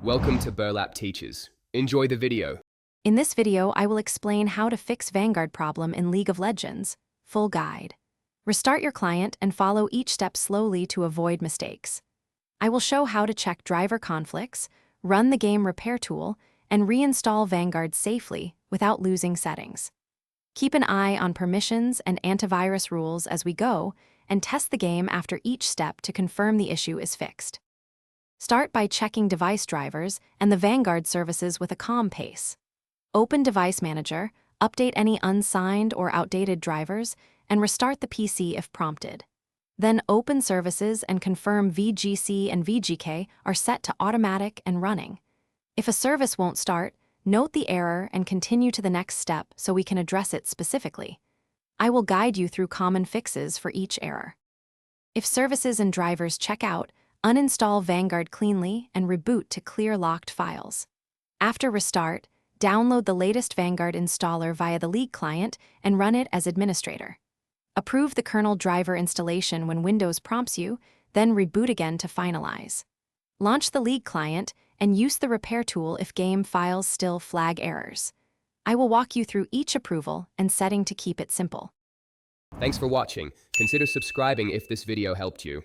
Welcome to Burlap Teachers. Enjoy the video. In this video, I will explain how to fix Vanguard problem in League of Legends. Full guide. Restart your client and follow each step slowly to avoid mistakes. I will show how to check driver conflicts, run the game repair tool, and reinstall Vanguard safely without losing settings. Keep an eye on permissions and antivirus rules as we go, and test the game after each step to confirm the issue is fixed. Start by checking device drivers and the Vanguard services with a calm pace. Open Device Manager, update any unsigned or outdated drivers, and restart the PC if prompted. Then open services and confirm VGC and VGK are set to automatic and running. If a service won't start, note the error and continue to the next step so we can address it specifically. I will guide you through common fixes for each error. If services and drivers check out, uninstall Vanguard cleanly and reboot to clear locked files. After restart, download the latest Vanguard installer via the League client and run it as administrator. Approve the kernel driver installation when Windows prompts you, then reboot again to finalize. Launch the League client and use the repair tool if game files still flag errors. I will walk you through each approval and setting to keep it simple. Thanks for watching. Consider subscribing if this video helped you.